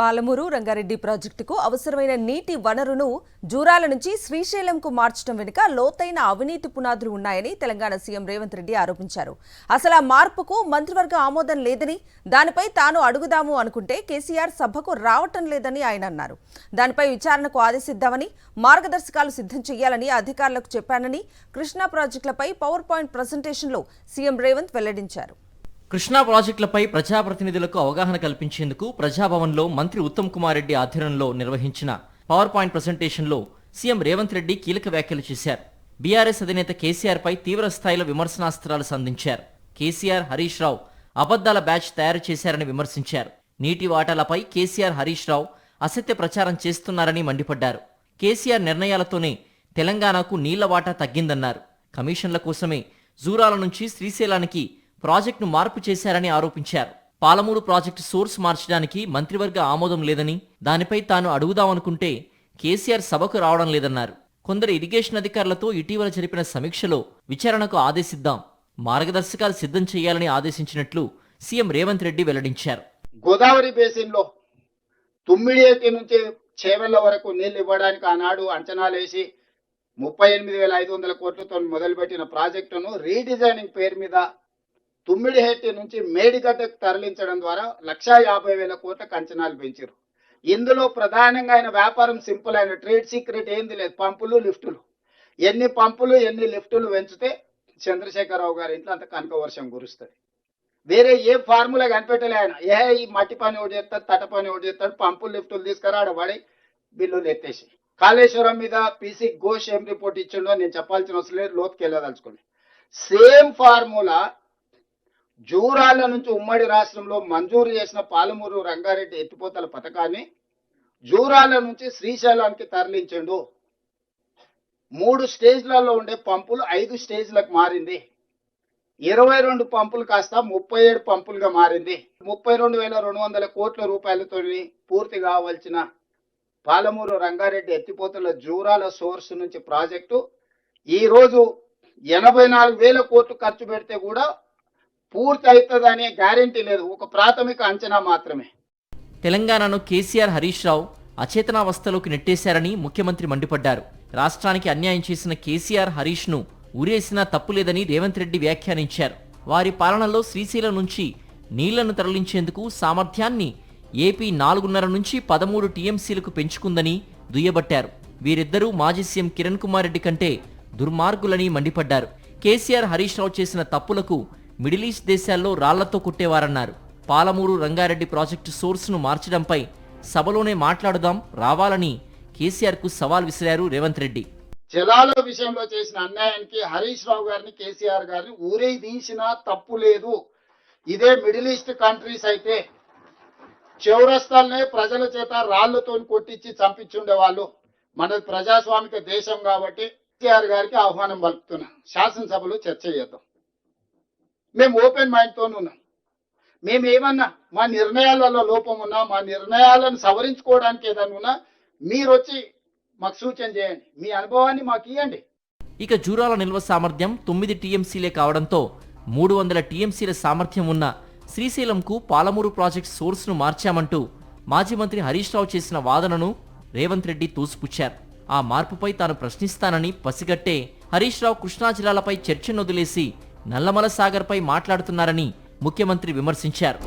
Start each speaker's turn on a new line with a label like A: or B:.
A: పాలమూరు రంగారెడ్డి ప్రాజెక్టుకు అవసరమైన నీటి వనరును జూరాల నుంచి శ్రీశైలంకు మార్చడం వెనుక లోతైన అవినీతి పునాదులు ఉన్నాయని తెలంగాణ సీఎం రేవంత్ రెడ్డి ఆరోపించారు. అసలు ఆ మార్పుకు మంత్రివర్గ ఆమోదం లేదని, దానిపై తాను అడుగుదాము అనుకుంటే కేసీఆర్ సభకు రావటం లేదని ఆయన అన్నారు. దానిపై విచారణకు ఆదేశిద్దామని, మార్గదర్శకాలు సిద్ధం చేయాలని అధికారులకు చెప్పానని కృష్ణా ప్రాజెక్టులపై పవర్ పాయింట్ ప్రజెంటేషన్లో సీఎం రేవంత్ వెల్లడించారు.
B: కృష్ణా ప్రాజెక్టులపై ప్రజాప్రతినిధులకు అవగాహన కల్పించేందుకు ప్రజాభవన్లో మంత్రి ఉత్తమ్ కుమార్ రెడ్డి ఆధ్వర్యంలో నిర్వహించిన పవర్ పాయింట్ ప్రజెంటేషన్లో సీఎం రేవంత్ రెడ్డి కీలక వ్యాఖ్యలు చేశారు. బీఆర్ఎస్ అధినేత కేసీఆర్ పై తీవ్ర స్థాయిలో విమర్శనాస్త్రాలు సంధించారు. కేసీఆర్, హరీష్ రావు అబద్దాల బ్యాచ్ తయారు చేశారని విమర్శించారు. నీటి వాటాలపై కేసీఆర్, హరీష్ రావు అసత్య ప్రచారం చేస్తున్నారని మండిపడ్డారు. కేసీఆర్ నిర్ణయాలతోనే తెలంగాణకు నీళ్ల వాటా తగ్గిందన్నారు. కమిషన్ల కోసమే జూరాల నుంచి శ్రీశైలానికి ప్రాజెక్టును మార్పు చేశారని ఆరోపించారు. పాలమూరు ప్రాజెక్టు సోర్స్ మార్చడానికి మంత్రివర్గ ఆమోదం లేదని, దానిపై తాను అడుగుదామనుకుంటే కేసీఆర్ సభకు రావడం లేదన్నారు. కొందరు ఇరిగేషన్ అధికారులతో ఇటీవల జరిపిన సమీక్షలో విచారణకు ఆదేశిద్దాం, మార్గదర్శకాలు సిద్ధం చేయాలని ఆదేశించినట్లు సీఎం రేవంత్ రెడ్డి వెల్లడించారు.
C: గోదావరి బేసిన్లో తుమ్మిడియేటి నుంచి చేవెళ్ల వరకు నీళ్లు ఇవ్వడానికి ఆనాడు అంచనాలేసి 38,500 కోట్లతో మొదలుపెట్టిన ప్రాజెక్టును రీడిజైనింగ్ పేరు మీద తుమ్మిడిహెట్టి నుంచి మేడిగడ్డకు తరలించడం ద్వారా 1,50,000 కోట్లకు అంచనాలు పెంచారు. ఇందులో ప్రధానంగా ఆయన వ్యాపారం సింపుల్, అయిన ట్రేడ్ సీక్రెట్ ఏంది లేదు, పంపులు లిఫ్టులు. ఎన్ని పంపులు ఎన్ని లిఫ్టులు పెంచితే చంద్రశేఖరరావు గారి ఇంట్లో అంత కనక వర్షం కురుస్తుంది. వేరే ఏ ఫార్ములా కనిపెట్టలే ఆయన. ఈ మట్టి పని ఒకటి చేస్తాడు, తట పని ఒకటి చేస్తాడు, పంపులు లిఫ్టులు తీసుకురాడ పడి బిల్లులు ఎత్తేసి. కాళేశ్వరం మీద పీసీ ఘోష్ ఏం రిపోర్ట్ ఇచ్చిండో నేను చెప్పాల్సిన అవసరం లేదు, లోతుకి వెళ్ళదలుచుకోండి. సేమ్ ఫార్ములా జూరాల నుంచి ఉమ్మడి రాష్ట్రంలో మంజూరు చేసిన పాలమూరు రంగారెడ్డి ఎత్తిపోతల పథకాన్ని జూరాల నుంచి శ్రీశైలానికి తరలించండు. 3 స్టేజ్లలో ఉండే పంపులు 5 స్టేజ్లకు మారింది. 22 పంపులు కాస్త 37 పంపులుగా మారింది. 32,200 కోట్ల రూపాయలతో పూర్తి కావాల్సిన పాలమూరు రంగారెడ్డి ఎత్తిపోతల జూరాల సోర్స్ నుంచి ప్రాజెక్టు ఈరోజు 84,000 కోట్లు ఖర్చు పెడితే కూడా పూర్తి అవుతుందనే గ్యారెంటీ లేదు, ఒక ప్రాథమిక అంచనా మాత్రమే.
B: తెలంగాణను కేసీఆర్, హరీష్ రావు అచేతనావస్థలోకి నెట్టేశారని ముఖ్యమంత్రి మండిపడ్డారు. రాష్ట్రానికి అన్యాయం చేసిన కేసీఆర్, హరీష్ ను ఊరేసినా తప్పులేదని రేవంత్ రెడ్డి వ్యాఖ్యానించారు. వారి పాలనలో శ్రీశైలం నుంచి నీళ్లను తరలించేందుకు సామర్థ్యాన్ని ఏపీ 4.5 నుంచి 13 టీఎంసీలకు పెంచుకుందని దుయ్యబట్టారు. వీరిద్దరూ మాజీ సీఎం కిరణ్ కుమార్ రెడ్డి కంటే దుర్మార్గులని మండిపడ్డారు. కేసీఆర్, హరీష్ రావు చేసిన తప్పులకు మిడిల్ ఈస్ట్ దేశాల్లో రాళ్లతో కొట్టేవారన్నారు. పాలమూరు రంగారెడ్డి ప్రాజెక్టు సోర్స్ను మార్చడంపై సభలోనే మాట్లాడుదాం, రావాలని కేసీఆర్కు సవాల్ విసిరారు రేవంత్ రెడ్డి.
C: జలాల విషయంలో చేసిన అన్యాయానికి హరీష్ రావు గారిని, కేసీఆర్ గారిని ఊరే తీసినా తప్పు లేదు. ఇదే మిడిల్ ఈస్ట్ కంట్రీస్ అయితే చౌరస్తాలనే ప్రజల చేత రాళ్లతో కొట్టించి చంపించుండే వాళ్ళు. మనది ప్రజాస్వామిక దేశం కాబట్టి కేసీఆర్ గారికి ఆహ్వానం పలుకుతున్నా, శాసనసభలో చర్చ చేద్దాం. మేము ఓపెన్ మైండ్తో ఉన్నాం. మేము ఏమన్నా మా నిర్ణయాలలో లోపం ఉన్నా, మా నిర్ణయాలను సవరించుకోవడానికి ఏదన్నా ఉన్నా మీరు వచ్చి మాకు సూచన చేయండి, మీ అనుభవాన్ని మాకు ఇవ్వండి.
B: ఇక జూరాల నిల్వ సామర్థ్యం 9 టీఎంసీలే కావడంతో 300 టీఎంసీల సామర్థ్యం ఉన్న శ్రీశైలంకు పాలమూరు ప్రాజెక్ట్ సోర్స్ను మార్చామంటూ మాజీ మంత్రి హరీష్ రావు చేసిన వాదనను రేవంత్ రెడ్డి తోసిపుచ్చారు. ఆ మార్పుపై తాను ప్రశ్నిస్తానని పసిగట్టే హరీష్ రావు కృష్ణా జిల్లాలపై చర్చను వదిలేసి నల్లమల సాగర్పై మాట్లాడుతున్నారని ముఖ్యమంత్రి విమర్శించారు.